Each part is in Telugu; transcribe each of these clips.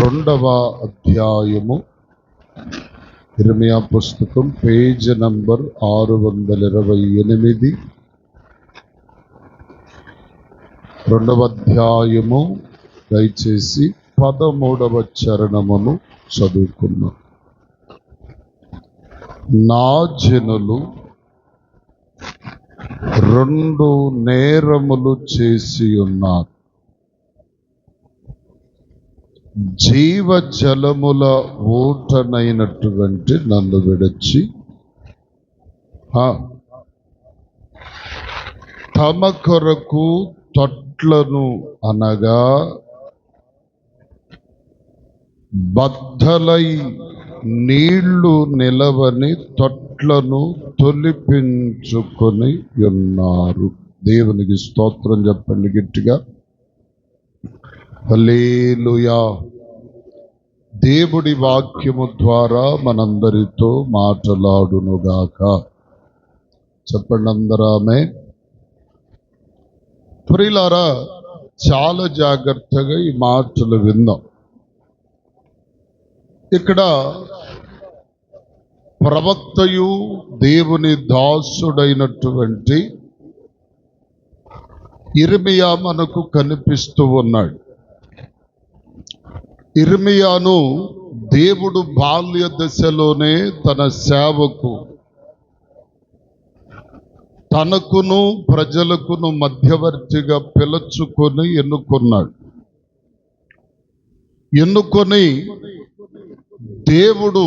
2వ అధ్యాయము ఇర్మియా పుస్తకం పేజ్ నంబర్ 628. 2వ అధ్యాయము దయచేసి 13వ చరణమును చదువుకున్నాం. నా జనులు 2 నేరములు చేసి ఉన్నారు. జీవ జలముల ఊటనైనటువంటి నన్ను విడచి తమ కొరకు తొట్లను అనగా బద్దలై నీళ్లు నిలవని తొట్లను తొలిపించుకొని ఉన్నారు. దేవునికి స్తోత్రం చెప్పండి గట్టిగా. హల్లెలూయా. దేవుడి వాక్యము ద్వారా మనందరితో మాట్లాడునుగాక. చెప్పండి అందరూ ఆమేన్. ప్రియులారా, చాలా జాగ్రత్తగా ఈ మాటలు విందాం. ఇక్కడ ప్రవక్తయు దేవుని దాసుడైనటువంటి ఇర్మియా మనకు కనిపిస్తూ ఉన్నాడు. ఇర్మియాను దేవుడు బాల్య దశలోనే తన సేవకు, తనకును ప్రజలకును మధ్యవర్తిగా పిలుచుకొని ఎన్నుకొని దేవుడు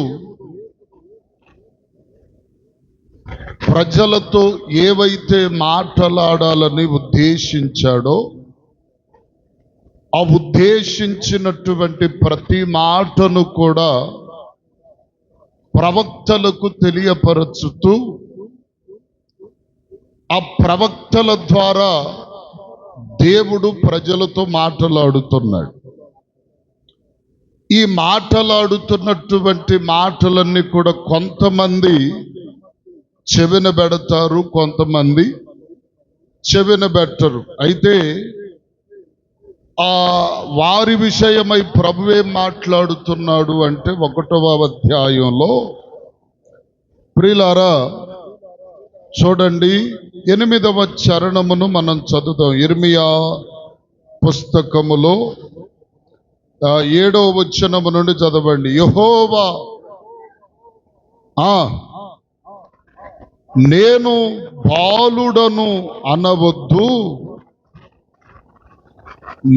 ప్రజలతో ఏవైతే మాట్లాడాలని ఉద్దేశించాడో ఆ ఉద్దేశించినటువంటి ప్రతి మాటను కూడా ప్రవక్తలకు తెలియపరచుతూ ఆ ప్రవక్తల ద్వారా దేవుడు ప్రజలతో మాట్లాడుతున్నాడు. ఈ మాట్లాడుతున్నటువంటి మాటలన్నీ కూడా కొంతమంది చెవిన పెడతారు, కొంతమంది చెవిన పెట్టరు. అయితే వారి విషయమై ప్రభువే మాట్లాడుతున్నాడు అంటే 1వ అధ్యాయంలో ప్రియులారా చూడండి, 8వ చరణమును మనం చదువుతాం. ఇర్మియా పుస్తకములో 7వ వచనము నుండి చదవండి. యెహోవా నేను బాలుడను అనవద్దు,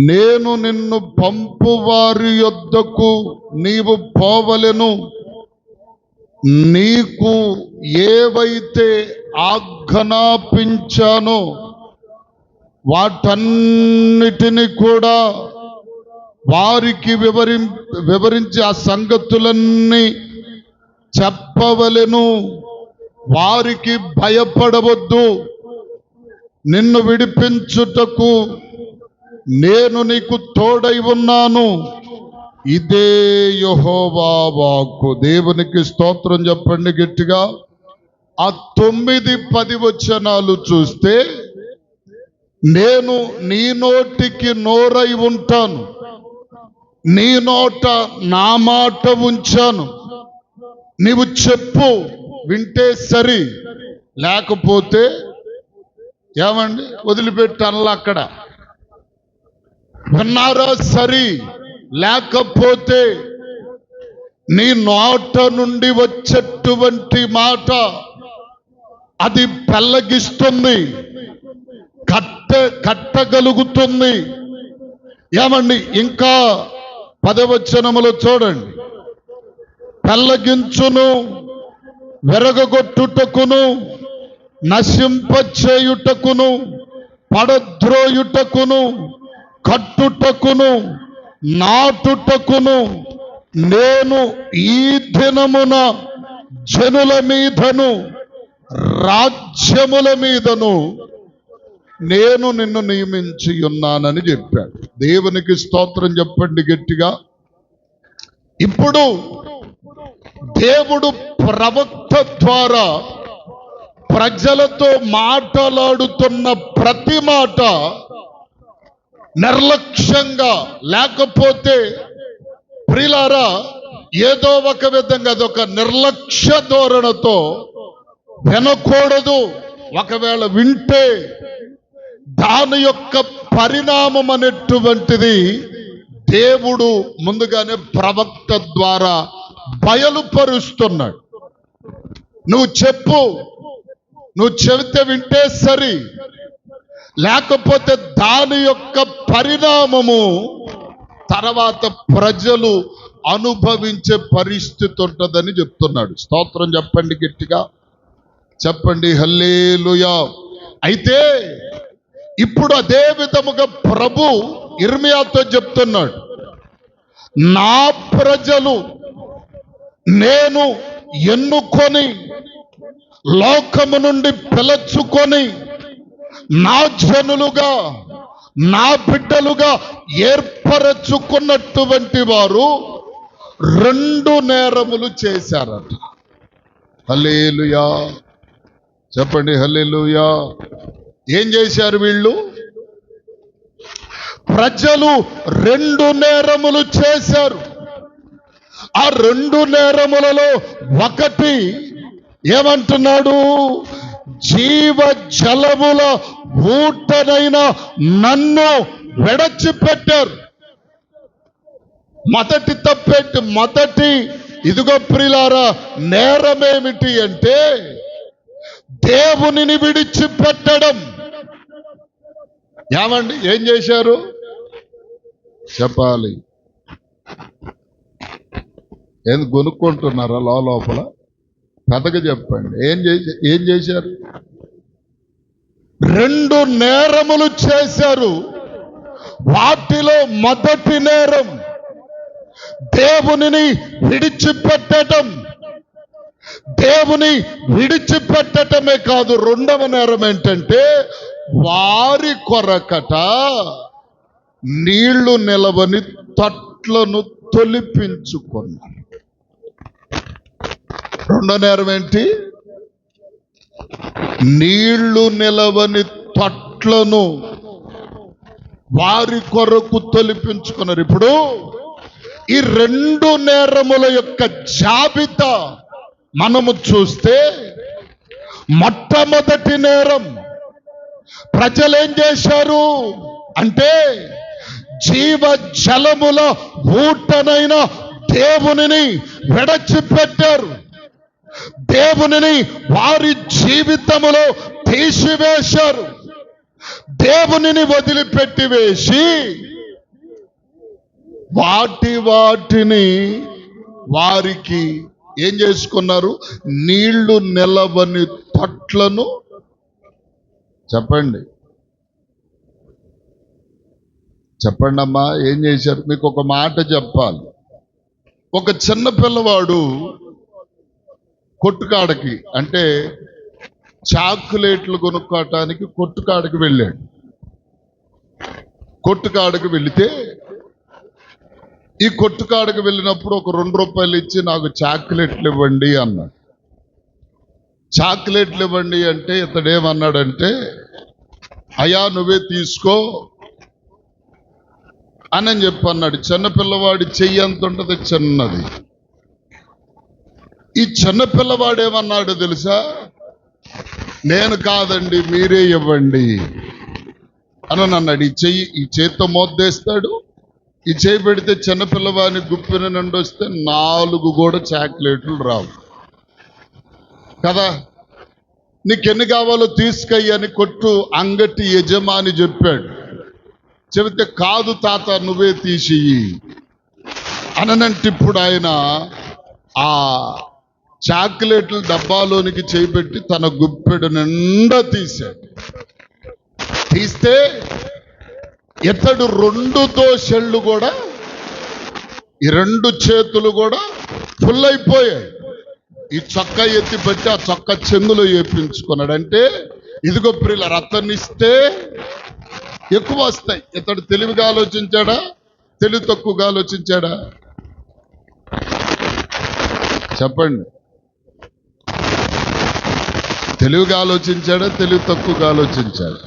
నేను నిన్ను పంపు వారి యొద్దకు నీవు పోవలెను, నీకు ఏవైతే ఆజ్ఞాపించానో వాటన్నిటిని కూడా వారికి వివరించి ఆ సంగతులన్నీ చెప్పవలెను. వారికి భయపడవద్దు, నిన్ను విడిపించుటకు నేను నీకు తోడై ఉన్నాను. ఇదే యెహోవా వాక్కు. దేవునికి స్తోత్రం చెప్పండి గట్టిగా. ఆ 9-10 వచనాలు చూస్తే, నేను నీ నోటికి నోరై ఉంటాను, నీ నోట నా మాట ఉంచాను, నీవు చెప్పు, వింటే సరి, లేకపోతే ఏమండి వదిలిపెట్టాను. అక్కడ విన్నారా సరి, లేకపోతే నీ నోట నుండి వచ్చేటువంటి మాట అది పెళ్ళగిస్తుంది, కట్టగలుగుతుంది. ఏమండి ఇంకా 10వ వచనములో చూడండి. పెళ్ళగించును, వెరగొట్టుటకును, నశింపచేయుటకును, పడద్రోయుటకును, కట్టుటకును, నాటుటకును నేను ఈ దినమున జనుల మీదను రాజ్యముల మీదను నేను నిన్ను నియమించి ఉన్నానని చెప్పాడు. దేవునికి స్తోత్రం చెప్పండి గట్టిగా. ఇప్పుడు దేవుడు ప్రవక్త ద్వారా ప్రజలతో మాట్లాడుతున్న ప్రతి మాట నిర్లక్ష్యంగా లేకపోతే ప్రియులారా, ఏదో ఒక విధంగా అదొక నిర్లక్ష్య ధోరణితో వినకూడదు. ఒకవేళ వింటే దాని యొక్క పరిణామం అనేటువంటిది దేవుడు ముందుగానే ప్రవక్త ద్వారా బయలుపరుస్తున్నాడు. నువ్వు చెప్పు, నువ్వు చెబితే వింటే సరి, లేకపోతే దాని యొక్క పరిణామము తర్వాత ప్రజలు అనుభవించే పరిస్థితి ఉంటుందని చెప్తున్నాడు. స్తోత్రం చెప్పండి, గట్టిగా చెప్పండి హల్లెలూయా. అయితే ఇప్పుడు అదే విధముగా ప్రభు ఇర్మియాతో చెప్తున్నాడు, నా ప్రజలు నేను ఎన్నుకొని లోకము నుండి పిలుచుకొని నా జనులుగా నా బిడ్డలుగా ఏర్పరచుకున్నటువంటి వారు 2 నేరములు చేశారట. హల్లెలూయా, చెప్పండి హల్లెలూయా. ఏం చేశారు వీళ్ళు? ప్రజలు 2 నేరములు చేశారు. ఆ 2 నేరములలో ఒకటి ఏమంటున్నాడు? జీవ జలముల ఊటనైన నన్ను విడచిపెట్టారు. మొదటి ఇదిగో ప్రియులారా, నేరమేమిటి అంటే దేవునిని విడిచిపెట్టడం. ఏమండి, ఏం చేశారు చెప్పాలి? ఏం కొనుక్కుంటున్నారా లోపల? కథగా చెప్పండి. ఏం చేశారు? 2 నేరములు చేశారు. వాటిలో మొదటి నేరం దేవునిని విడిచిపెట్టడం. దేవుని విడిచిపెట్టటమే కాదు, 2వ నేరం ఏంటంటే వారి కొరకట నీళ్లు నిలవని తొట్లను తొలిపించుకున్నారు. 2వ నేరం ఏంటి? నీళ్లు నిలవని తొట్లను వారి కొరకు తొలిపించుకున్నారు. ఇప్పుడు ఈ 2 నేరముల యొక్క జాబితా మనము చూస్తే, మొట్టమొదటి నేరం ప్రజలేం చేశారు అంటే జీవ జలముల ఊటనైన దేవునిని విడచిపెట్టారు. దేవునిని వారి జీవితములో తీసివేశారు. దేవునిని వదిలిపెట్టి వేసి వాటిని వారికి ఏం చేసుకున్నారు? నీళ్లు నిలవని తొట్లను. చెప్పండి అమ్మా, ఏం చేశారు? మీకు ఒక మాట చెప్పాలి. ఒక చిన్న పిల్లవాడు కొట్టుకాడకి, అంటే చాక్లెట్లు కొనుక్కోవటానికి కొట్టుకాడకి వెళ్ళాడు. కొట్టుకాడకి వెళితే ఈ కొట్టుకాడకి వెళ్ళినప్పుడు ఒక 2 రూపాయలు ఇచ్చి నాకు చాక్లెట్లు ఇవ్వండి అన్నాడు. చాక్లెట్లు ఇవ్వండి అంటే ఇతడేమన్నాడంటే, అయ్యా నువ్వే తీసుకో అని చెప్పన్నాడు. చిన్నపిల్లవాడి చెయ్యి ఎంత ఉంటుంది? చిన్నది. ఈ చిన్నపిల్లవాడు ఏమన్నాడు తెలుసా? నేను కాదండి, మీరే ఇవ్వండి అని అన్నాడు. ఈ చేత్తో మోద్దేస్తాడు. ఈ చేయి పెడితే చిన్నపిల్లవాడిని గుప్పిన నుండి వస్తే 4 కూడా చాక్లెట్లు రావు కదా. నీకెన్ని కావాలో తీసుకయ్యని కొట్టు అంగటి యజమాని చెప్పాడు. చెబితే కాదు తాత నువ్వే తీసి అనంటే ఇప్పుడు ఆయన ఆ చాక్లెట్లు డబ్బాలోనికి చేయిబెట్టి తన గుప్పెడు నిండా తీశాడు. తీస్తే ఇతడు 2 దోశళ్ళు కూడా, ఈ 2 చేతులు కూడా ఫుల్ అయిపోయాయి. ఈ చొక్కా ఎత్తి పెట్టి ఆ చొక్కా చెంగులో వేపించుకున్నాడు. అంటే ఇదిగో ప్రియుల రతనిస్తే ఎక్కువ వస్తాయి. ఇతడు తెలివిగా ఆలోచించాడా, తెలివి తక్కువగా ఆలోచించాడా? చెప్పండి. తెలివిగా ఆలోచించాడా, తెలివి తక్కువగా ఆలోచించాడా?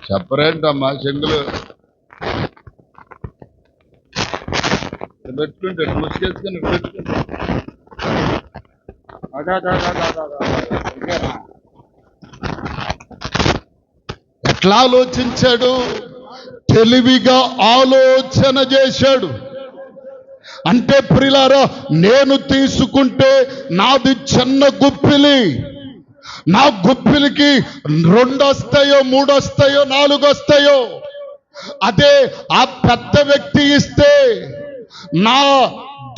చెప్పరేంటమ్మా చెంగులు? పెట్టుకుంటే ముసుకేసుకొని పెట్టుకుంటే ఎట్లా ఆలోచించాడు? తెలివిగా ఆలోచన చేశాడు. అంటే ప్రియులారా, నేను తీసుకుంటే నాది చిన్న గుప్పిలి, నా గుప్పిలికి 2 వస్తాయో 3 వస్తాయో 4 వస్తాయో, అదే ఆ పెద్ద వ్యక్తి ఇస్తే నా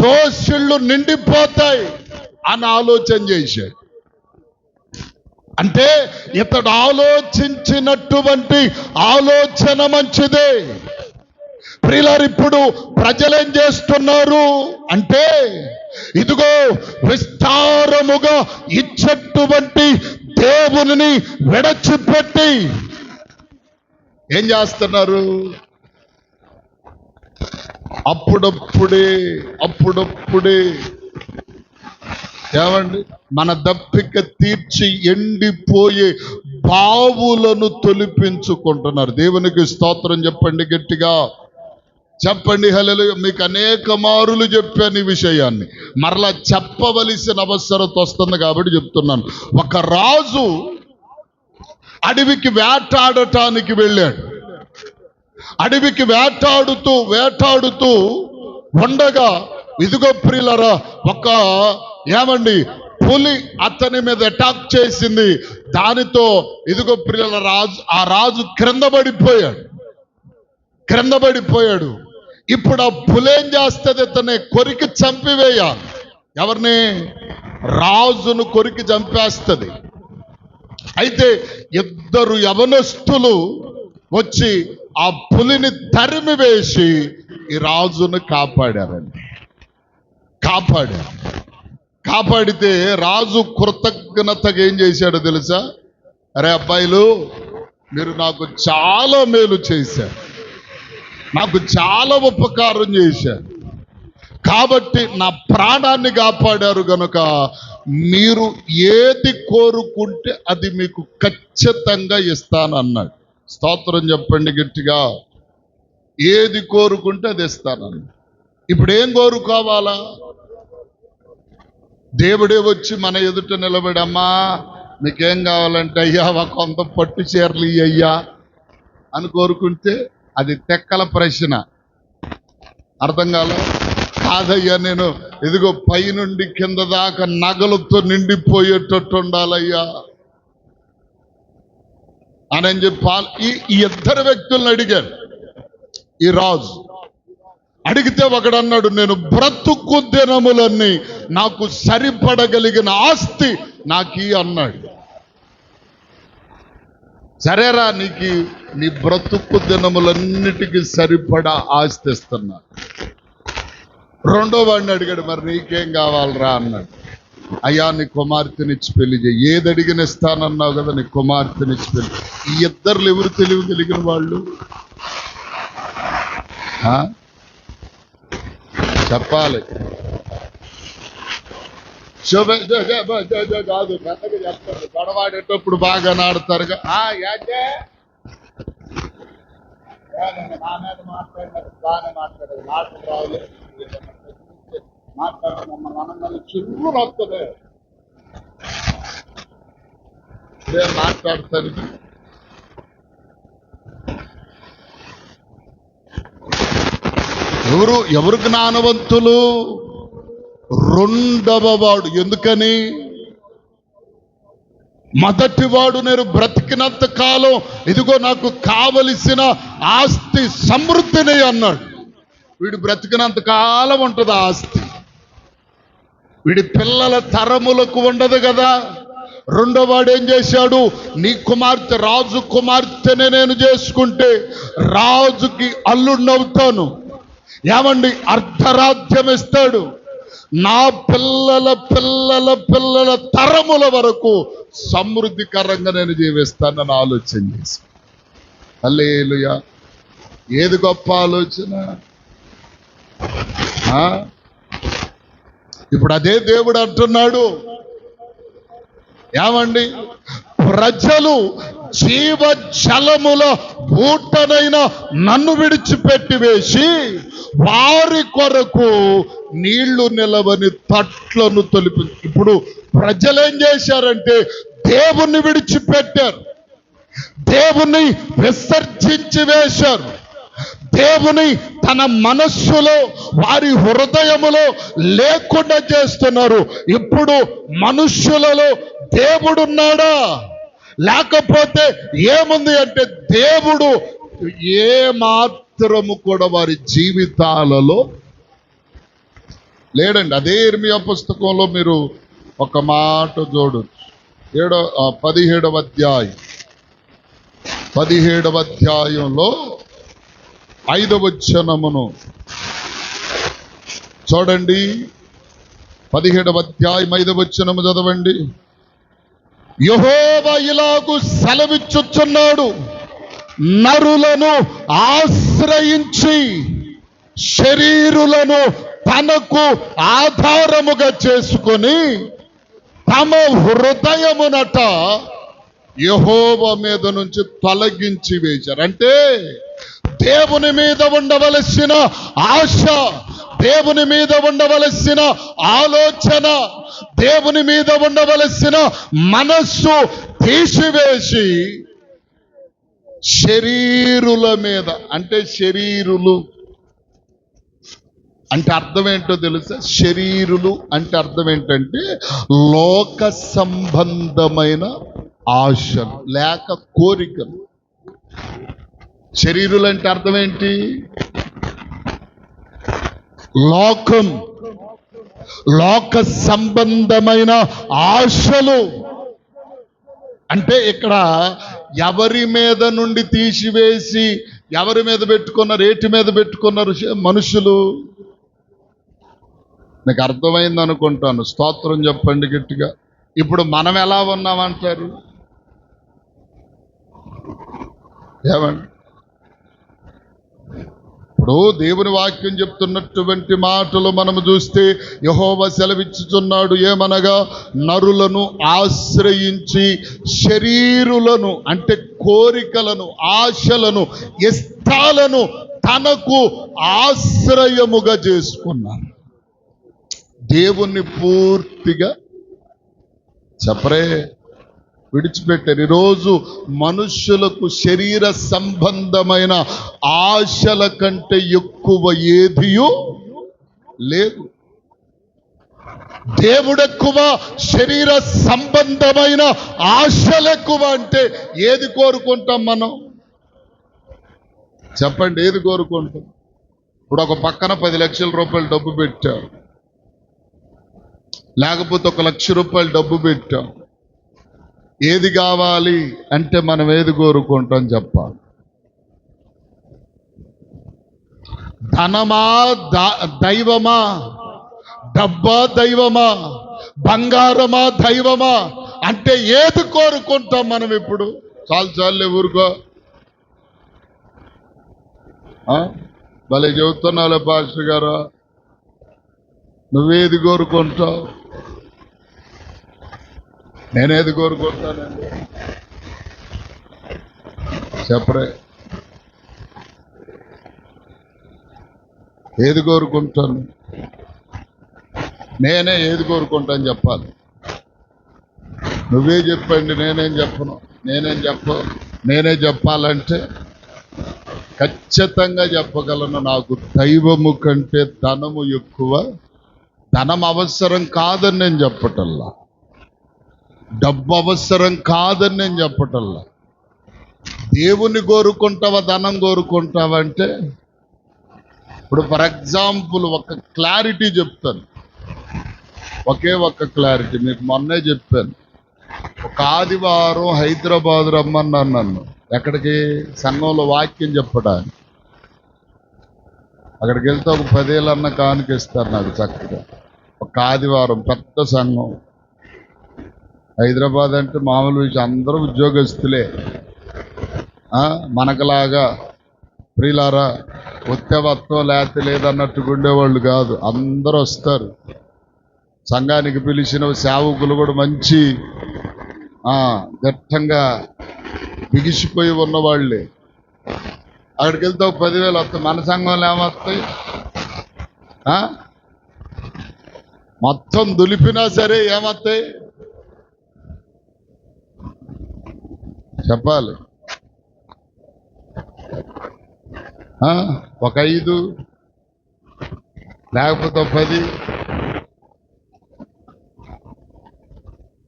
దోషుళ్ళు నిండిపోతాయి అని ఆలోచన చేశాడు. అంటే ఇతడు ఆలోచించినటువంటి ఆలోచన మంచిదే. ప్రియులారు, ఇప్పుడు ప్రజలేం చేస్తున్నారు అంటే, ఇదిగో విస్తారముగా ఇచ్చేటువంటి దేవుని విడచిపెట్టి ఏం చేస్తున్నారు? అప్పుడప్పుడే ఏమండి, మన దప్పిక తీర్చి ఎండిపోయే బావులను తొలిపించుకుంటున్నారు. దేవునికి స్తోత్రం చెప్పండి, గట్టిగా చెప్పండి హల్లెలూయా. మీకు అనేక మారులు చెప్పాను ఈ విషయాన్ని, మరలా చెప్పవలసిన అవసరం వస్తుంది కాబట్టి చెప్తున్నాను. ఒక రాజు అడవికి వేటాడటానికి వెళ్ళాడు. అడవికి వేటాడుతూ ఉండగా, ఇదిగో ప్రియులారా, ఒక పులి అతని మీద అటాక్ చేసింది. దానితో ఇదిగో ప్రియుల ఆ రాజు క్రింద పడిపోయాడు. ఇప్పుడు ఆ పులి ఏం చేస్తుంది? ఇతన్ని కొరికి చంపివేయాలి. ఎవరిని? రాజును కొరికి చంపేస్తుంది. అయితే 2 యవనస్తులు వచ్చి ఆ పులిని తరిమి వేసి ఈ రాజును కాపాడితే రాజు కృతజ్ఞతగా ఏం చేశాడో తెలుసా? అరే అబ్బాయిలు, మీరు నాకు చాలా మేలు చేశారు, నాకు చాలా ఉపకారం చేశారు, కాబట్టి నా ప్రాణాన్ని కాపాడారు గనుక మీరు ఏది కోరుకుంటే అది మీకు ఖచ్చితంగా ఇస్తానన్నాడు. స్తోత్రం చెప్పండి గట్టిగా. ఏది కోరుకుంటే అది ఇస్తానన్నాడు. ఇప్పుడు ఏం కోరుకోవాలా? దేవుడే వచ్చి మన ఎదుట నిలబడి, అమ్మా మీకేం కావాలంటే, అయ్యా కొంత పట్టు చీరలు అయ్యా అని కోరుకుంటే అది తెక్కల ప్రశ్న. అర్థం కాదయ్యా, నేను ఇదిగో పైనుండి కింద దాకా నగలతో నిండిపోయేటట్టు ఉండాలయ్యా అని చెప్పి ఈ 2 వ్యక్తులను అడిగాడు. ఈ రాజు అడిగితే ఒకడన్నాడు, నేను బ్రతుకు దినములన్నీ నాకు సరిపడగలిగిన ఆస్తి నాకీ అన్నాడు. సరేరా, నీ బ్రతుకు దినములన్నిటికీ సరిపడా ఆస్తి ఇస్తున్నా. 2వ వాడిని అడిగాడు, మరి నీకేం కావాలరా అన్నాడు. అయ్యా, నీ కుమార్తెనిచ్చి పెళ్లి చేయి. ఏది అడిగిన ఇస్తానన్నావు కదా, నీ కుమార్తెనిచ్చి పెళ్లి. ఈ 2 ఎవరు తెలివి కలిగిన వాళ్ళు? చెప్పాలి. కాదు, పెద్దగా చెప్తారు. గొడవాడేటప్పుడు బాగా నాడుతారుగా. నా మీద మాట్లాడినట్టు బాగానే మాట్లాడేది, నాకు రాలేదు మాట్లాడి మమ్మల్ని అనంగానే చిరుగు వస్తుంది. మాట్లాడతాను. ఎవరు జ్ఞానవంతులు? 2వ వాడు. ఎందుకని? మొదటివాడు నేను బ్రతికినంత కాలం ఇదిగో నాకు కావలసిన ఆస్తి సమృద్ధిని అన్నాడు. వీడు బ్రతికినంత కాలం ఉంటుంది ఆస్తి, వీడి పిల్లల తరములకు ఉండదు కదా. 2వ వాడు ఏం చేశాడు? నీ కుమార్తె, రాజు కుమార్తెనే నేను చేసుకుంటే రాజుకి అల్లుడినవుతాను, ఏమండి అర్ధరాజ్యం ఇస్తాడు, నా పిల్లల పిల్లల పిల్లల తరముల వరకు సమృద్ధికరంగా నేను జీవిస్తానని ఆలోచన చేసి. హల్లెలూయా. ఏది గొప్ప ఆలోచన? ఇప్పుడు అదే దేవుడు అంటున్నాడు, ఏమండి, ప్రజలు జీవజలముల ఊటనైన నన్ను విడిచిపెట్టి వేసి వారి కొరకు నీళ్లు నిలవని తట్లను తొలిపి. ఇప్పుడు ప్రజలేం చేశారంటే దేవుణ్ణి విడిచిపెట్టారు, దేవుని విసర్జించి వేశారు. దేవుని తన మనస్సులో వారి హృదయములో లేకుండా చేస్తున్నారు. ఇప్పుడు మనుష్యులలో దేవుడున్నాడా? లేకపోతే ఏముంది అంటే దేవుడు ఏ మాత్రము కూడా వారి జీవితాలలో లేడండి. అదే ఇర్మియా పుస్తకంలో మీరు ఒక మాట చూడొచ్చు. 17వ అధ్యాయం 17వ అధ్యాయంలో 5వ వచనమును చూడండి. 17వ అధ్యాయం 5వ వచనము చదవండి. యెహోవా ఇలాగు సెలవిచ్చుచున్నాడు, నరులను ఆశ్రయించి శరీరులను తనకు ఆధారముగా చేసుకొని తమ హృదయమునట యెహోవా మీద నుంచి తొలగించి వేశారు. అంటే దేవుని మీద ఉండవలసిన ఆశ, దేవుని మీద ఉండవలసిన ఆలోచన, దేవుని మీద ఉండవలసిన మనస్సు తీసివేసి శరీరుల మీద, అంటే శరీరులు అంటే అర్థం ఏంటో తెలుసా? శరీరులు అంటే అర్థం ఏంటంటే లోక సంబంధమైన ఆశలు లేక కోరికలు. శరీరులు అంటే అర్థం ఏంటి? లోకం, లోక సంబంధమైన ఆశలు. అంటే ఇక్కడ ఎవరి మీద నుండి తీసివేసి ఎవరి మీద పెట్టుకున్నారు? ఏటి మీద పెట్టుకున్నారు మనుషులు? మీకు అర్థమైంది అనుకుంటాను. స్తోత్రం చెప్పండి గట్టిగా. ఇప్పుడు మనం ఎలా ఉన్నామంటారు? ఏమండి? ఇప్పుడు దేవుని వాక్యం చెప్తున్నటువంటి మాటలు మనము చూస్తే యెహోవా సెలవిచ్చుచున్నాడు ఏమనగా, నరులను ఆశ్రయించి శరీరులను అంటే కోరికలను, ఆశలను, ఇష్టాలను తనకు ఆశ్రయముగా చేసుకున్నారు. దేవుణ్ణి పూర్తిగా చెప్పరే విడిచిపెట్టారు. ఈరోజు మనుష్యులకు శరీర సంబంధమైన ఆశల కంటే ఎక్కువ ఏదియూ లేదు. దేవుడు ఎక్కువ, శరీర సంబంధమైన ఆశలు ఎక్కువ. అంటే ఏది కోరుకుంటాం మనం? చెప్పండి, ఏది కోరుకుంటాం? ఇప్పుడు ఒక పక్కన 10 లక్షల రూపాయలు డబ్బు పెట్టాం, లేకపోతే 1 లక్ష రూపాయలు డబ్బు పెట్టాం. ఏది కావాలి అంటే మనం ఏది కోరుకుంటాం చెప్పాలి? ధనమా దైవమా? డబ్బా దైవమా? బంగారమా దైవమా? అంటే ఏది కోరుకుంటాం మనం ఇప్పుడు? చాలు ఊరుకో, భలే చెబుతున్నావులే పాస్టర్ గారు. నువ్వేది కోరుకుంటావు? నేనేది కోరుకుంటానండి చెప్పరే? ఏది కోరుకుంటాను? నేనే ఏది కోరుకుంటాను చెప్పాలి. నువ్వే చెప్పండి, నేనేం చెప్పను. నేనే చెప్పాలంటే ఖచ్చితంగా చెప్పగలను. నాకు దైవము కంటే ధనము ఎక్కువ. ధనం అవసరం కాదని నేను చెప్పటల్లా, డబ్బు అవసరం కాదని నేను చెప్పటల్లా. దేవుని కోరుకుంటావా, ధనం కోరుకుంటావా అంటే, ఇప్పుడు ఫర్ ఎగ్జాంపుల్ ఒక క్లారిటీ చెప్తాను. ఒక్క క్లారిటీ మీకు మొన్నే చెప్పాను. ఒక ఆదివారం హైదరాబాద్ రమ్మన్నాను నన్ను. ఎక్కడికి? సంఘంలో వాక్యం చెప్పడానికి. అక్కడికి వెళ్తే ఒక 10,000 అన్న కానుకిస్తారు నాకు చక్కగా. ఒక ఆదివారం పెద్ద సంఘం. హైదరాబాద్ అంటే మామూలు విషయం, అందరూ ఉద్యోగస్తులే. మనకులాగా ప్రియులారా ఉత్తవత్వం లేకపోతే లేదన్నట్టుగా ఉండేవాళ్ళు కాదు. అందరూ వస్తారు. సంఘానికి పిలిచిన సేవకులు కూడా మంచి దిట్టంగా బిగిసిపోయి ఉన్నవాళ్ళే. అక్కడికి వెళ్తే 10,000 వస్తాయి. మన సంఘంలో ఏమొస్తాయి? ఆ? మొత్తం దులిపినా సరే ఏమత్తాయి చెప్పాలి. ఒక 5 లేకపోతే 10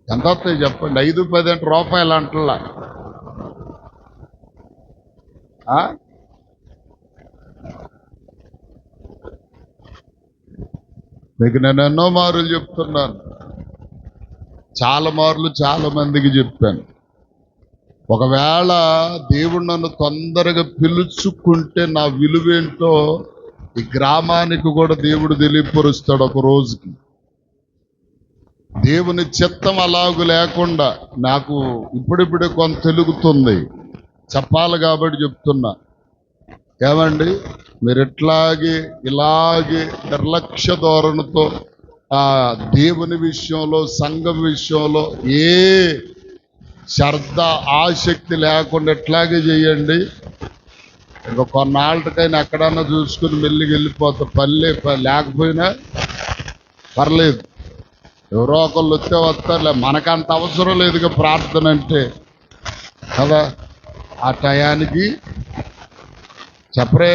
ఎంత వస్తాయి చెప్పండి. 5, 10 అంటే రూపాయలు అంటలా. మీకు నేను ఎన్నో మార్లు చెప్తున్నాను, చాలా మార్లు చాలా మందికి చెప్పాను. ఒకవేళ దేవుడు నన్ను తొందరగా పిలుచుకుంటే నా విలువేంటో ఈ గ్రామానికి కూడా దేవుడు తెలియపరుస్తాడు ఒక రోజుకి. దేవుని చిత్తం అలాగు లేకుండా నాకు ఇప్పుడిప్పుడే కొంత తెలుగుతుంది, చెప్పాలి కాబట్టి చెప్తున్నా. ఏమండి, మీరు ఇలాగే నిర్లక్ష్య ధోరణితో దేవుని విషయంలో సంఘం విషయంలో ఏ శ్రద్ధ ఆసక్తి లేకుండా ఎట్లాగే చేయండి. ఇంకా కొన్నాళ్ళకైనా ఎక్కడన్నా చూసుకుని మెల్లికి వెళ్ళిపోతా. పల్లె లేకపోయినా పర్లేదు, ఎవరో ఒకళ్ళు వస్తే వస్తారులే, మనకంత అవసరం లేదుగా ప్రార్థన అంటే కదా. ఆ టయానికి చెప్పరే,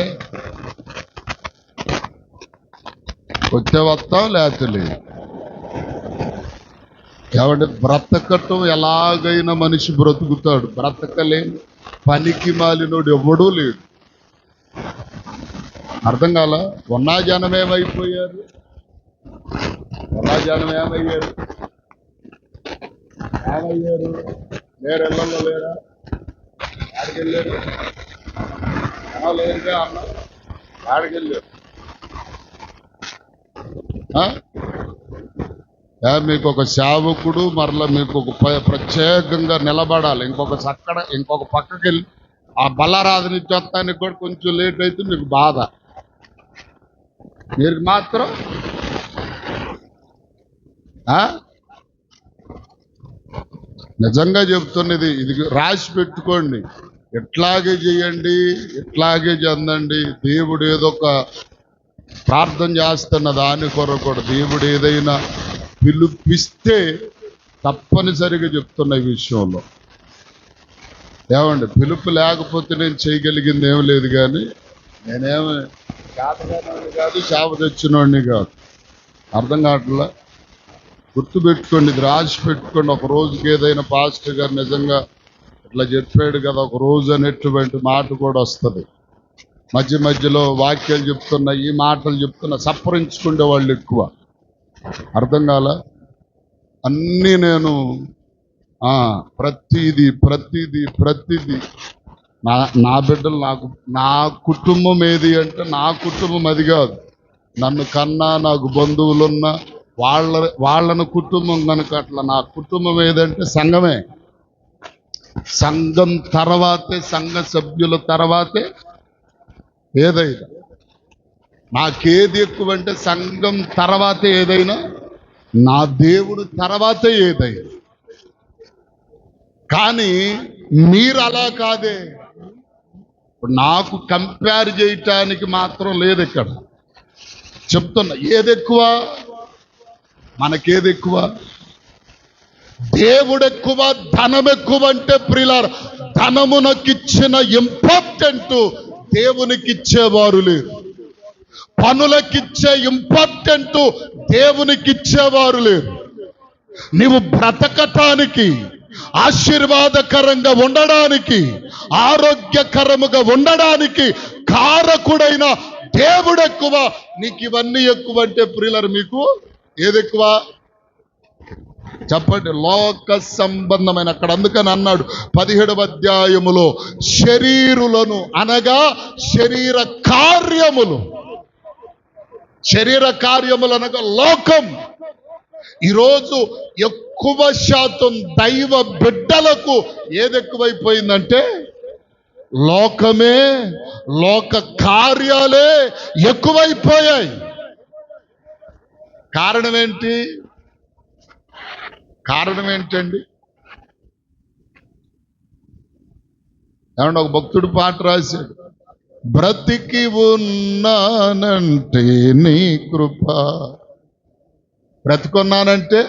వచ్చే వస్తాం లేకపోతే లేదు. కాబట్టి బ్రతకటం ఎలాగైనా మనిషి బ్రతుకుతాడు, బ్రతకలేని పనికి మాలినోడు ఎవడూ లేడు. అర్థం కాల. ఉన్న జనం ఏమైపోయారు, ఏమయ్యారు లేరు, ఇళ్ళల్లో లేరా, ఆడికి వెళ్ళారు, లేరుగా అన్న ఆడికి వెళ్ళారు. మీకు ఒక సేవకుడు మరలా మీకు ఒక ప్రత్యేకంగా నిలబడాలి. ఇంకొక పక్కకి వెళ్ళి ఆ బల్లారాధన ఇచ్చొస్తానికి కూడా కొంచెం లేట్ అయితే మీకు బాధ. మీరు మాత్రం నిజంగా చెప్తున్నది, ఇది రాసి పెట్టుకోండి. ఎట్లాగే చేయండి, ఎట్లాగే చెందండి. దేవుడు ఏదో ఒక ప్రార్థన చేస్తున్న దాని కొరకు కూడా దేవుడు ఏదైనా పిలుపిస్తే తప్పనిసరిగా చెప్తున్న ఈ విషయంలో. ఏమండి, పిలుపు లేకపోతే నేను చేయగలిగింది ఏం లేదు, కానీ నేనేమి చేతగానోడిని కాదు, చేప తెచ్చినోడిని కాదు. అర్థం కావట్లా. గుర్తుపెట్టుకోండి, ఇది రాసి పెట్టుకోండి. ఒక రోజుకి ఏదైనా పాస్టర్ గారు నిజంగా ఇట్లా చెప్పాడు కదా ఒక రోజు అనేటువంటి మాట కూడా వస్తుంది. మధ్య మధ్యలో వాక్యాలు చెప్తున్నా, ఈ మాటలు చెప్తున్నా, సప్పరించుకునే వాళ్ళు ఎక్కువ. అర్థం కాల. అన్నీ నేను ప్రతిదీ నా బిడ్డలు, నా కుటుంబం ఏది అంటే నా కుటుంబం అది కాదు. నన్ను కన్నా నాకు బంధువులున్నా వాళ్ళను కుటుంబం కనుక అట్లా నా కుటుంబం ఏదంటే సంఘమే. సంఘం తర్వాతే, సంఘ సభ్యుల తర్వాతే ఏదైనా. నాకేది ఎక్కువ అంటే సంఘం తర్వాతే ఏదైనా, నా దేవుడు తర్వాతే ఏదైనా. కానీ మీరు అలా కాదే. నాకు కంపేర్ చేయటానికి మాత్రం లేదు ఇక్కడ. చెప్తున్నా, ఏది ఎక్కువ, మనకేది ఎక్కువ? దేవుడు ఎక్కువ, ధనం ఎక్కువ అంటే ప్రియులారా, ధనమునకిచ్చిన ఇంపార్టెంట్ దేవునికి ఇచ్చేవారు లేరు. పనులకిచ్చే ఇంపార్టెంట్ దేవునికి ఇచ్చేవారు లేరు. నీవు బ్రతకటానికి, ఆశీర్వాదకరంగా ఉండడానికి, ఆరోగ్యకరముగా ఉండడానికి కారకుడైన దేవుడు ఎక్కువ. నీకు ఇవన్నీ ఎక్కువ అంటే ప్రియులారా, మీకు ఏది ఎక్కువ చెప్పండి? లోక సంబంధమైన. అక్కడ అందుకని అన్నాడు 17వ అధ్యాయములో, శరీరులను అనగా శరీర కార్యములు అనగా లోకం. ఈరోజు ఎక్కువ శాతం దైవ బిడ్డలకు ఏది ఎక్కువైపోయిందంటే లోకమే, లోక కార్యాలే ఎక్కువైపోయాయి. కారణం ఏంటండి? ఏమన్నా ఒక భక్తుడు పాట రాశాడు, బ్రతికి ఉన్నానంటే నీ కృప. బ్రతికున్నానంటే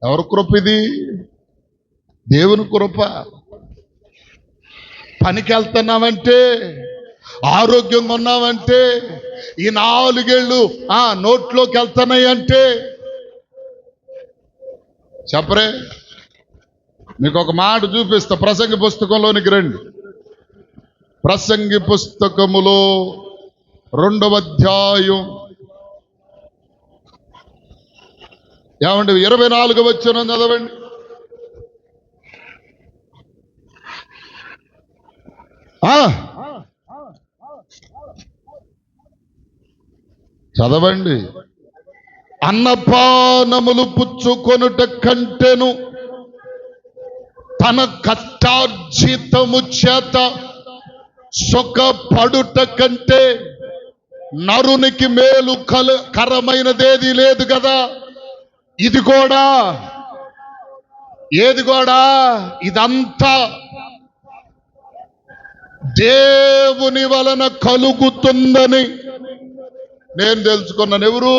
ఎవరి కృప ఇది? దేవుని కృప. పనికి వెళ్తున్నామంటే, ఆరోగ్యంగా ఉన్నామంటే, ఈ 4 ఏళ్ళు నోట్లోకి వెళ్తున్నాయి అంటే చెప్పరే. మీకు ఒక మాట చూపిస్తా, ప్రసంగి పుస్తకంలోనికి రండి. ప్రసంగి పుస్తకములో 2వ అధ్యాయం ఏమండి 24వ వచనం చదవండి. చదవండి. అన్నపానములు పుచ్చుకొనుట కంటెను తన కష్టార్జితము చేత సుఖపడుట కంటే నరునికి మేలు కరమైనదేది లేదు కదా. ఇది కూడా, ఏది కూడా, ఇదంతా దేవుని వలన కలుగుతుందని నేను తెలుసుకున్నాను. ఎవరు?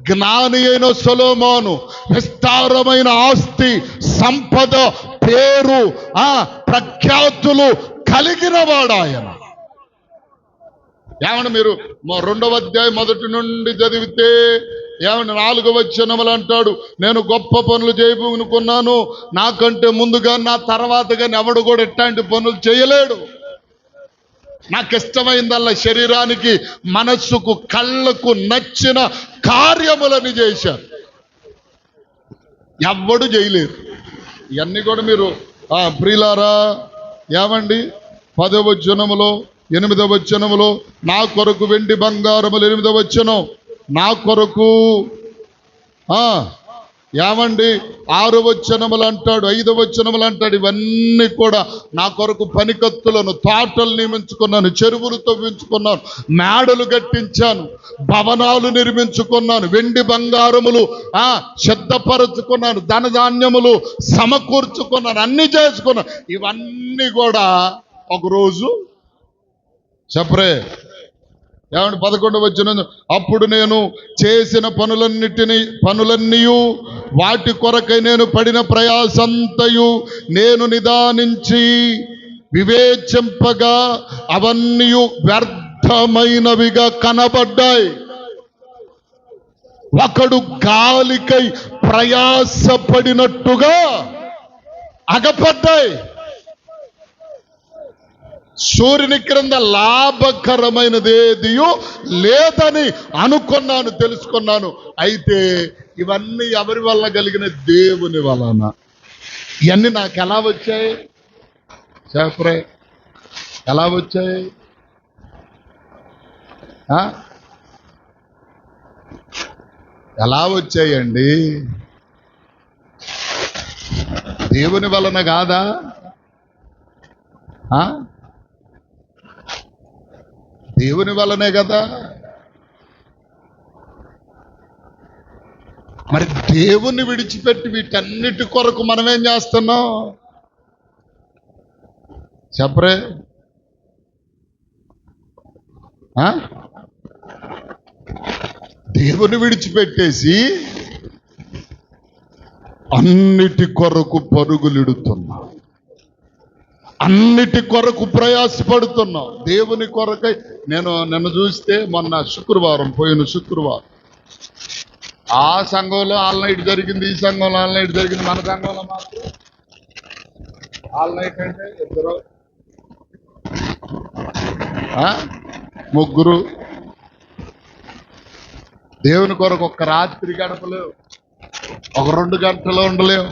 జ్ఞాని అయిన సొలొమోను విస్తారమైన ఆస్తి, సంపద, పేరు, ప్రఖ్యాతులు కలిగిన వాడు ఆయన. ఏమన్నా మీరు 2వ అధ్యాయం మొదటి నుండి చదివితే ఏమన్నా 4వ వచనములు అంటాడు, నేను గొప్ప పనులు చేయబోనుకున్నాను, నాకంటే ముందుగా నా తర్వాత కానీ ఎవడు కూడా ఇట్లాంటి పనులు చేయలేడు. నాకు ఇష్టమైందల్లా శరీరానికి, మనస్సుకు, కళ్ళకు నచ్చిన కార్యములని చేశారు. ఎవ్వడు చేయలేరు. ఇవన్నీ కూడా మీరు ప్రియులారా ఏమండి 10వ వచనములో 8వ వచనములో నా కొరకు వెండి బంగారములు 8వ వచనం, నా కొరకు ఏమండి 6వ వచనములు అంటాడు, 5వ వచనములు అంటాడు. ఇవన్నీ కూడా నా కొరకు పనికత్తులను, తోటలు నియమించుకున్నాను, చెరువులు తవ్వించుకున్నాను, మేడలు కట్టించాను, భవనాలు నిర్మించుకున్నాను, వెండి బంగారములు సిద్ధపరుచుకున్నాను, ధనధాన్యములు సమకూర్చుకున్నాను, అన్ని చేసుకున్నాను. ఇవన్నీ కూడా ఒకరోజు చెప్పరే. ఏమంటే 11వ వచనం, అప్పుడు నేను చేసిన పనులన్నీ వాటి కొరకై నేను పడిన ప్రయాసంతయు నేను నిదానించి వివేచింపగా అవన్నీ వ్యర్థమైనవిగా కనబడ్డాయి. ఒకడు గాలికై ప్రయాసపడినట్టుగా అగపడ్డాయి. సూర్యుని క్రింద లాభకరమైనదేదియో లేదని అనుకున్నాను, తెలుసుకున్నాను. అయితే ఇవన్నీ ఎవరి వల్ల కలిగిన? దేవుని వలన. ఇవన్నీ నాకు ఎలా వచ్చాయి చెప్పరే? ఎలా వచ్చాయి? ఎలా వచ్చాయండి? దేవుని వలన కాదా? దేవుని వలనే కదా. మరి దేవుణ్ణి విడిచిపెట్టి వీటన్నిటి కొరకు మనమేం చేస్తున్నాం చెప్పరే? దేవుని విడిచిపెట్టేసి అన్నిటి కొరకు పరుగులిడుతున్నాం, అన్నిటి కొరకు ప్రయాసపడుతున్నాం. దేవుని కొరకై నన్ను చూస్తే మొన్న పోయిన శుక్రవారం ఆ సంఘంలో ఆల్ నైట్ జరిగింది, ఈ సంఘంలో ఆల్ నైట్ జరిగింది. మన సంఘంలో మాత్రం ఆల్ నైట్ అంటే 2 3 దేవుని కొరకు ఒక్క రాత్రి గడపలేవు, ఒక 2 గంటలు ఉండలేవు,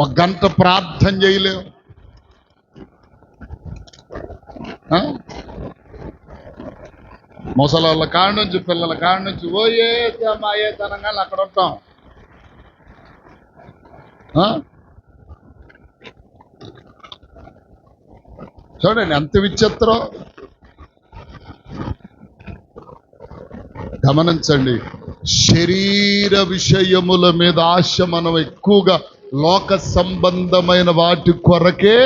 1 గంట ప్రార్థన చేయలేవు. ముసలాళ్ళ కాడ నుంచి, పిల్లల కాడ నుంచి ఏ తనంగా అక్కడ ఉంటాం. చూడండి ఎంత విచిత్రం. గమనించండి, శరీర విషయముల మీద ఆశ మనం ఎక్కువగా లోక సంబంధమైన వాటి కొరకే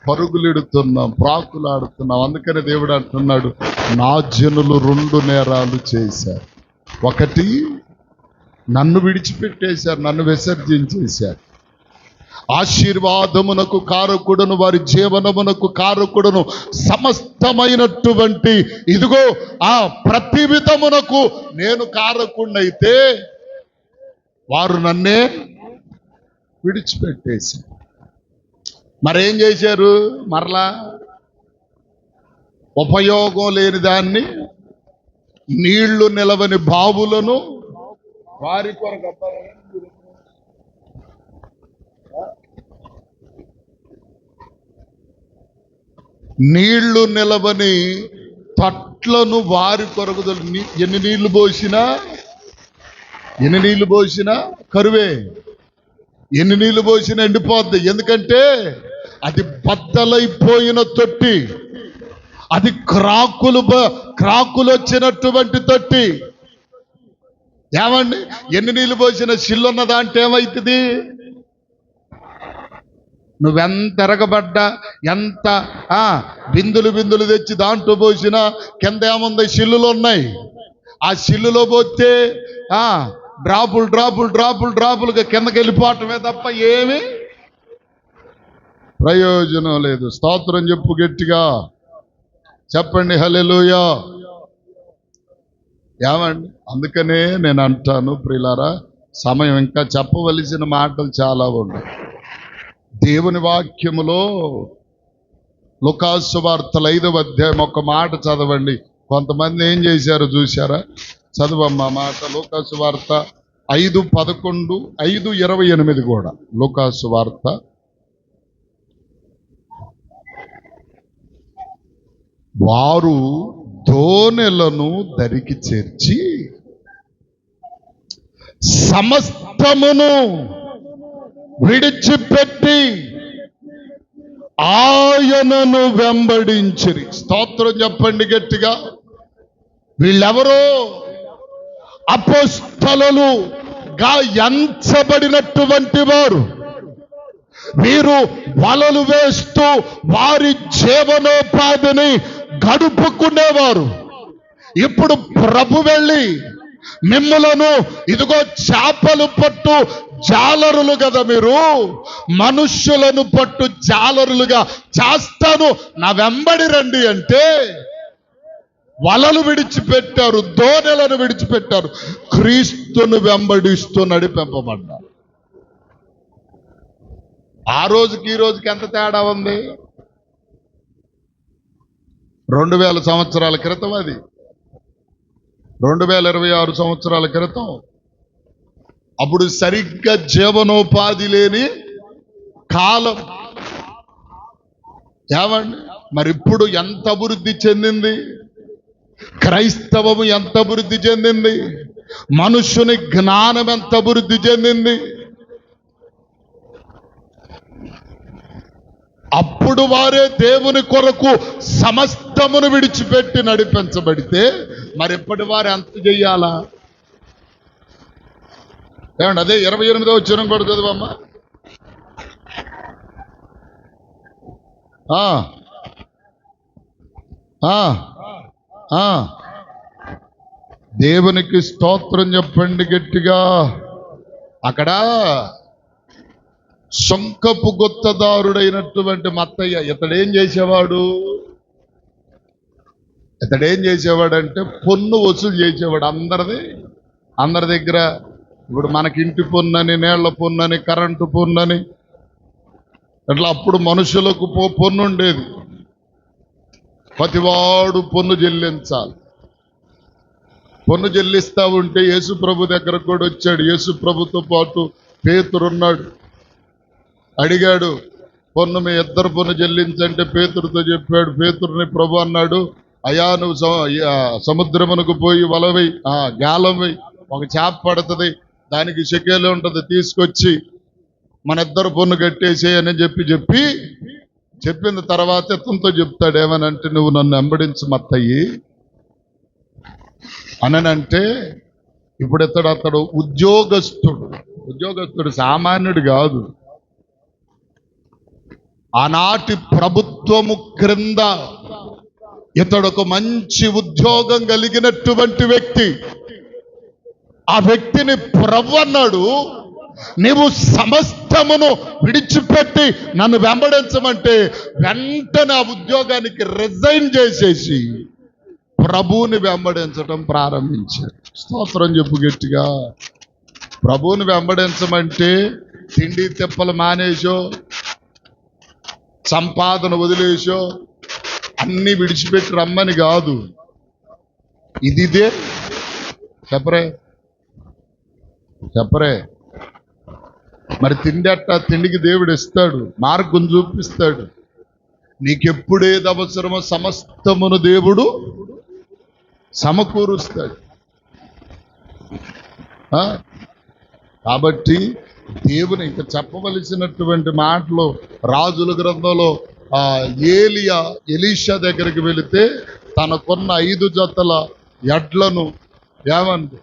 పరుగులిడుతున్నాం, ప్రాకులాడుతున్నాం. అందుకని దేవుడు అంటున్నాడు, నా జనులు 2 నేరాలు చేశారు. ఒకటి, నన్ను విడిచిపెట్టేశారు, నన్ను విసర్జించేశారు. ఆశీర్వాదమునకు కారకుడను, వారి జీవనమునకు కారకుడను, సమస్తమైనటువంటి ఇదిగో ఆ ప్రతి విధమునకు నేను కారకుడినైతే వారు నన్నే విడిచిపెట్టేశారు. మరేం చేశారు? మరలా ఉపయోగం లేని దాన్ని, నీళ్లు నిలవని బావులను వారి కొరకు, నీళ్లు నిలవని తట్లను వారి కొరకు ఎన్ని నీళ్లు పోసినా కరువే, ఎన్ని నీళ్లు పోసినా ఎండిపోద్ది. ఎందుకంటే అది బద్దలైపోయిన తొట్టి, అది క్రాకులు వచ్చినటువంటి తొట్టి. ఏమండి, ఎన్ని నీళ్లు పోసిన సిల్లున్న దాంట్లో ఏమవుతుంది? నువ్వెంత ఎరగబడ్డా, ఎంత బిందులు తెచ్చి దాంట్లో పోసినా కింద ఏముంది? సిల్లులు ఉన్నాయి. ఆ సిల్లులో పోతే డ్రాపులుగా కిందకి వెళ్ళిపోవటమే తప్ప ఏమి ప్రయోజనం లేదు. స్తోత్రం చెప్పు గట్టిగా, చెప్పండి హల్లెలూయా. ఏమండి, అందుకనే నేను అంటాను ప్రియులారా, సమయం ఇంకా చెప్పవలసిన మాటలు చాలా ఉన్నాయి. దేవుని వాక్యములో లూకాసు వార్తలు 5వ అధ్యాయం ఒక మాట చదవండి. కొంతమంది ఏం చేశారో చూశారా? చదువమ్మా మాట. లూకాసు వార్త 5:11, 5:28 కూడా. లూకాసు వార్త 5. వారు దోణెలను దరికి చేర్చి సమస్తమును విడిచిపెట్టి ఆయనను వెంబడించిరి. స్తోత్రం చెప్పండి గట్టిగా. వీళ్ళెవరో అపోస్తలులుగా ఎంచబడినటువంటి వారు. వీరు వలలు వేస్తూ వారి జీవనోపాధిని గడుపుకునేవారు. ఇప్పుడు ప్రభు వెళ్ళి మిమ్ములను ఇదిగో చేపలు పట్టు జాలరులు కదా, మీరు మనుష్యులను పట్టు జాలరులుగా చేస్తాను, నా వెంబడి రండి అంటే వలలు విడిచిపెట్టారు, దోణెలను విడిచిపెట్టారు, క్రీస్తును వెంబడిస్తూ నడిపింపబడ్డారు. ఆ రోజుకి ఈ రోజుకి ఎంత తేడా ఉంది? 2000 సంవత్సరాల క్రితం, అది 2026 సంవత్సరాల క్రితం. అప్పుడు సరిగ్గా జీవనోపాధి లేని కాలం. ఏమండి, మరి ఇప్పుడు ఎంత అభివృద్ధి చెందింది? క్రైస్తవము ఎంత అభివృద్ధి చెందింది? మనుష్యుని జ్ఞానం ఎంత అభివృద్ధి చెందింది? అప్పుడు వారే దేవుని కొరకు సమస్తమును విడిచిపెట్టి నడిపించబడితే మరి ఇప్పటి వారు ఎంత చెయ్యాలా? ఏమండి, అదే 28వ వచనం కూడా చదువమ్మా. దేవునికి స్తోత్రం చెప్పండి గట్టిగా. అక్కడ సొంకపు గుత్తదారుడైనటువంటి మత్తయ్య, ఇతడేం చేసేవాడంటే పన్ను వసూలు చేసేవాడు. అందరి దగ్గర. ఇప్పుడు మనకి ఇంటి పన్నుని, నీళ్ల పన్నుని, కరెంటు పన్నుని, అట్లా అప్పుడు మనుషులకు పన్ను ఉండేది. ప్రతివాడు పన్ను చెల్లించాలి. పన్ను చెల్లిస్తా ఉంటే యేసు ప్రభు దగ్గరకు కూడా వచ్చాడు. యేసు ప్రభుతో పాటు పేతురున్నాడు. అడిగాడు, పన్ను మీ ఇద్దరు పన్ను చెల్లించంటే పేతురుతో చెప్పాడు. పేతురుని ప్రభు అన్నాడు, అయ్యా నువ్వు సముద్రమునకు పోయి వలవై, గాలం వేయి, ఒక చేప పడుతుంది, దానికి షెకేలు ఉంటుంది, తీసుకొచ్చి మన ఇద్దరు పన్ను కట్టేసేయని చెప్పిన తర్వాత ఇతనితో చెప్తాడు ఏమనంటే, నువ్వు నన్ను వెంబడించు మత్తయ్యి అనంటే, ఇప్పుడు అతడు ఉద్యోగస్తుడు, సామాన్యుడు కాదు. ఆనాటి ప్రభుత్వము క్రింద ఇతడు ఒక మంచి ఉద్యోగం కలిగినటువంటి వ్యక్తి. ఆ వ్యక్తిని ప్రభు అన్నాడు, నీవు సమస్తమును విడిచిపెట్టి నన్ను వెంబడించమంటే వెంటనే ఆ ఉద్యోగానికి రిజైన్ చేసేసి ప్రభువుని వెంబడించడం ప్రారంభించాడు. స్తోత్రం చెప్పు గట్టిగా. ప్రభువుని వెంబడించమంటే తిండి తిప్పలు మానేసో, సంపాదన వదిలేసో, అన్ని విడిచిపెట్టి రమ్మని కాదు. ఇదిదే చెప్పరే మరి తిండికి దేవుడు ఇస్తాడు, మార్గం చూపిస్తాడు. నీకెప్పుడేది అవసరమో సమస్తమును దేవుడు సమకూరుస్తాడు. కాబట్టి దేవుని ఇంకా చెప్పవలసినటువంటి మాటలు రాజుల గ్రంథంలో ఎలీషా దగ్గరికి వెళితే తనకున్న 5 జతల ఎడ్లను ఏమంది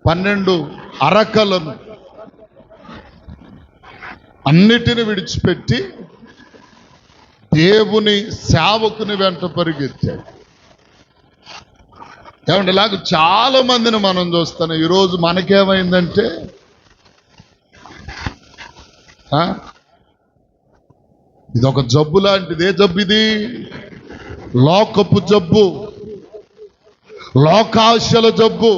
12 అరకలను అన్నిటిని విడిచిపెట్టి దేవుని సేవకుని వెంట పరిగెత్తాడు. ఏమంటే ఇలాగ చాలా మందిని మనం చూస్తున్నాం. ఈరోజు మనకేమైందంటే ఇది ఒక జబ్బు లాంటిది. ఏ జబ్బు ఇది? లోకపు జబ్బు, లోకాశల జబ్బు.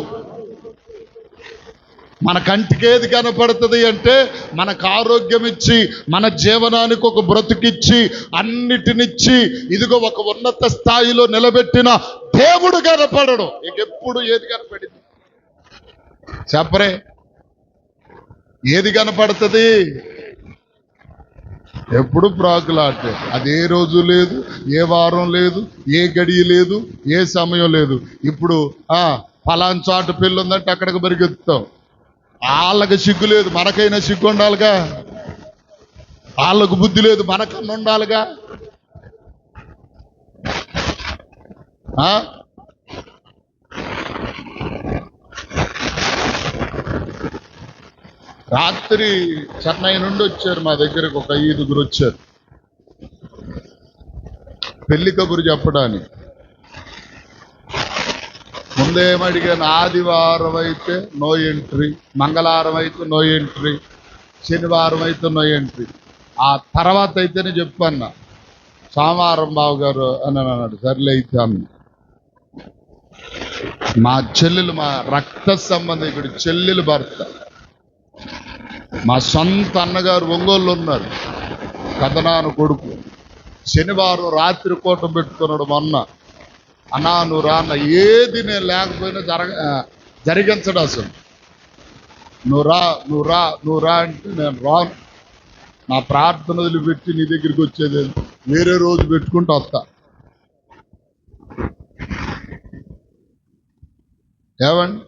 మన కంటికి ఏది కనపడుతుంది అంటే మనకు ఆరోగ్యం ఇచ్చి, మన జీవనానికి ఒక బ్రతుకిచ్చి, అన్నిటినిచ్చి ఇదిగో ఒక ఉన్నత స్థాయిలో నిలబెట్టిన దేవుడు కనపడడు. ఎప్పుడు ఏది కనపడింది చెప్పరే? ఏది కనపడుతుంది? ఎప్పుడు ప్రాకులాటే. అదే రోజు లేదు, ఏ వారం లేదు, ఏ గడియ లేదు, ఏ సమయం లేదు. ఇప్పుడు ఫలానా చాటు పెళ్ళి ఉందంటే అక్కడికి పరిగెత్తుతాం. వాళ్ళకి సిగ్గు లేదు, మనకైనా సిగ్గు ఉండాలిగా. వాళ్ళకు బుద్ధి లేదు, మనకన్నా ఉండాలిగా. రాత్రి చెన్నై నుండి వచ్చారు మా దగ్గరకు ఒక 5గురు వచ్చారు పెళ్లి కబురు చెప్పడానికి. ముందేమడిగాను, ఆదివారం అయితే నో ఎంట్రీ, మంగళవారం అయితే నో ఎంట్రీ, శనివారం అయితే నో ఎంట్రీ. ఆ తర్వాత అయితేనే చెప్పన్నా. సోమవారం బాబు గారు అని అన్నాడు. సర్లే అయితే అన్న. మా చెల్లెలు, మా రక్త సంబంధికుడు చెల్లెలు భర్త, మా సొంత అన్నగారు ఒంగోలు ఉన్నారు, కథనాను కొడుకు. శనివారం రాత్రి కూటం పెట్టుకున్నాడు. మొన్న అన్నా నువ్వు రా అన్న. ఏది నేను లేకపోయినా జరిగించడు అసలు. నువ్వు రా అంటే నేను రాను. నా ప్రార్థన వదిలిపెట్టి నీ దగ్గరికి వచ్చేది వేరే రోజు పెట్టుకుంటూ వస్తా. ఏమండి?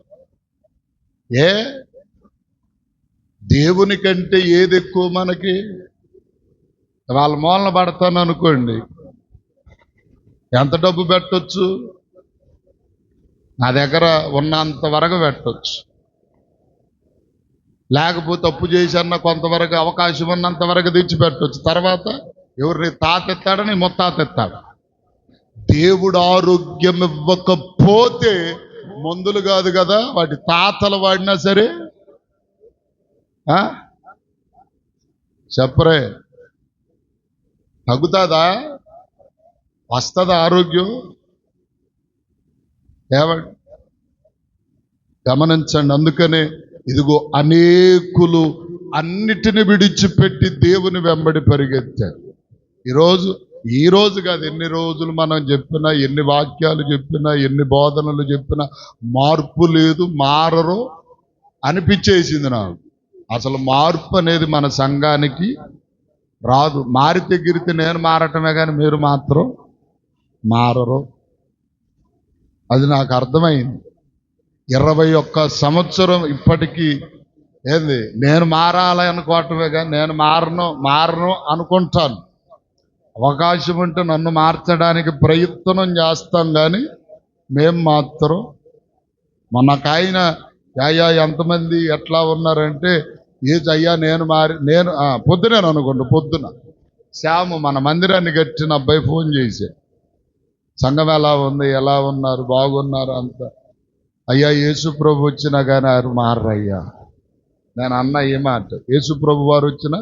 దేవుని కంటే ఏది ఎక్కువ మనకి? వాళ్ళ మూలన పడతాను అనుకోండి, ఎంత డబ్బు పెట్టొచ్చు? నా దగ్గర ఉన్నంత వరకు పెట్టొచ్చు. లేకపోతే అప్పు చేసన్న కొంతవరకు అవకాశం ఉన్నంత వరకు తెచ్చిపెట్టవచ్చు. తర్వాత ఎవరిని తాత ఎత్తాడని ముత్తాత ఎత్తాడు. దేవుడు ఆరోగ్యం ఇవ్వకపోతే మందులు కాదు కదా, వాటి తాతలు వాడినా సరే చెప్పరే, తగ్గుతుందా? వస్తుందా ఆరోగ్యం? ఏమండి? గమనించండి. అందుకనే ఇదిగో అనేకులు అన్నిటిని విడిచిపెట్టి దేవుని వెంబడి పరిగెత్తారు. ఈ రోజు కాదు, ఎన్ని రోజులు మనం చెప్పినా, ఎన్ని వాక్యాలు చెప్పినా, ఎన్ని బోధనలు చెప్పినా మార్పు లేదు, మారరు అనిపించేసింది నాకు. అసలు మార్పు అనేది మన సంఘానికి రాదు. మారితే గిరితే నేను మారటమే కానీ మీరు మాత్రం మారరు. అది నాకు అర్థమైంది. 21 సంవత్సరం ఇప్పటికీ ఏంది, నేను మారాలి అనుకోవటమే కానీ నేను మారను అనుకుంటాను. అవకాశం ఉంటే నన్ను మార్చడానికి ప్రయత్నం చేస్తాం కానీ మేము మాత్రం. మొన్నకాయన ఎంతమంది ఎట్లా ఉన్నారంటే ఏజ్ అయ్యా నేను పొద్దునే అనుకోండి, పొద్దున శ్యాము మన మందిరాన్ని కట్టిన అబ్బాయి ఫోన్ చేశాడు. సంఘం ఎలా ఉంది, ఎలా ఉన్నారు, బాగున్నారు అంత. అయ్యా యేసు ప్రభు వచ్చినా కానీ ఆయన మారయ్యా. నేను అన్న ఏ మాట, యేసు ప్రభు వారు వచ్చినా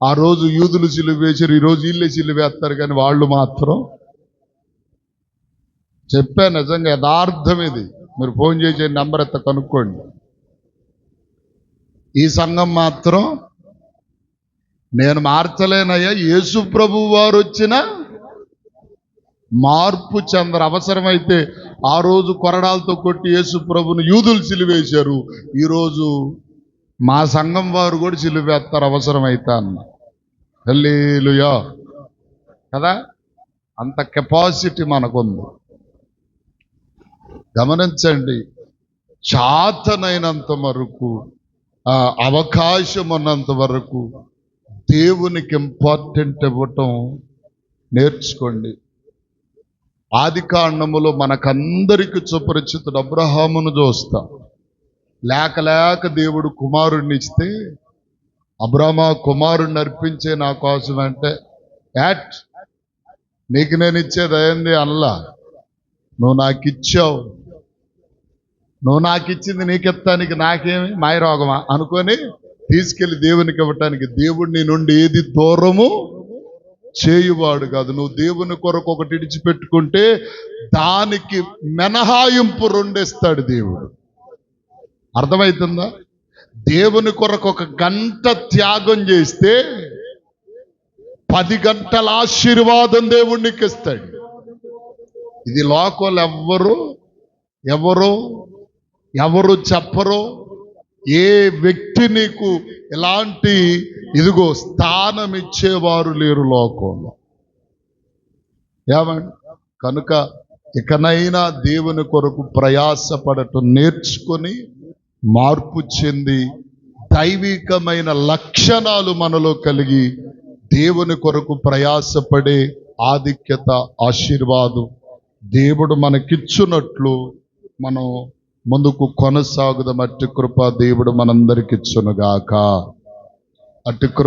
ఆ రోజు యూదులు సిలువ వేసారు, ఈరోజు వీళ్ళే సిలువ వేస్తారు, కానీ వాళ్ళు మాత్రం చెప్పా. నిజంగా యథార్థం ఇది. మీరు ఫోన్ చేసే నెంబర్ ఎత్త కనుక్కోండి. ఈ సంఘం మాత్రం నేను మార్చలేనయ్యా, యేసు ప్రభు వారు వచ్చిన మార్పు చెందరు. అవసరమైతే ఆ రోజు కొరడాలతో కొట్టి యేసు ప్రభుని యూదులు సిలువేశారు, ఈరోజు మా సంఘం వారు కూడా సిలువేస్తారు అవసరమైతే అన్న. హల్లెలూయా కదా. అంత కెపాసిటీ మనకుంది. గమనించండి, చాతనైనంత వరకు, అవకాశం ఉన్నంత వరకు దేవునికి ఇంపార్టెంట్ ఇవ్వటం నేర్చుకోండి. ఆది కాండములో మనకందరికి సుపరిచితుడు అబ్రహామును చూస్తా. లేక దేవుడు కుమారుడిని ఇస్తే, అబ్రహమా కుమారుడిని అర్పించే నా కోసం అంటే, నీకు నేను ఇచ్చేది అయింది అల్లా, నువ్వు నాకు ఇచ్చావు, నువ్వు నాకు ఇచ్చింది నీకెత్తానికి నాకేమి మాయరోగమా అనుకొని తీసుకెళ్లి దేవునికి ఇవ్వటానికి. దేవుడిని నుండి ఏది దూరము చేయువాడు కాదు. నువ్వు దేవుని కొరకు ఒకటి విడిచిపెట్టుకుంటే దానికి మినహాయింపు రెండేస్తాడు దేవుడు. అర్థమవుతుందా? దేవుని కొరకు 1 గంట త్యాగం చేస్తే 10 గంటల ఆశీర్వాదం దేవుడికి ఇస్తాడు. ఇది లోకంలో ఎవరు చెప్పరు. ఏ వ్యక్తి నీకు ఇలాంటి స్థానం ఇచ్చేవారు లేరు లోకంలో. ఏమండి? కనుక ఇకనైనా దేవుని కొరకు ప్రయాసపడటం నేర్చుకొని మార్పు చెంది దైవికమైన లక్షణాలు మనలో కలిగి దేవుని కొరకు ప్రయాసపడే ఆధిక్యత, ఆశీర్వాదం దేవుడు మనకిచ్చున్నట్లు మనం ముందుకు కొనసాగుదాం. అట్టి కృప దేవుడు మనందరికి ఇచ్చునుగాక. అట్టి కృప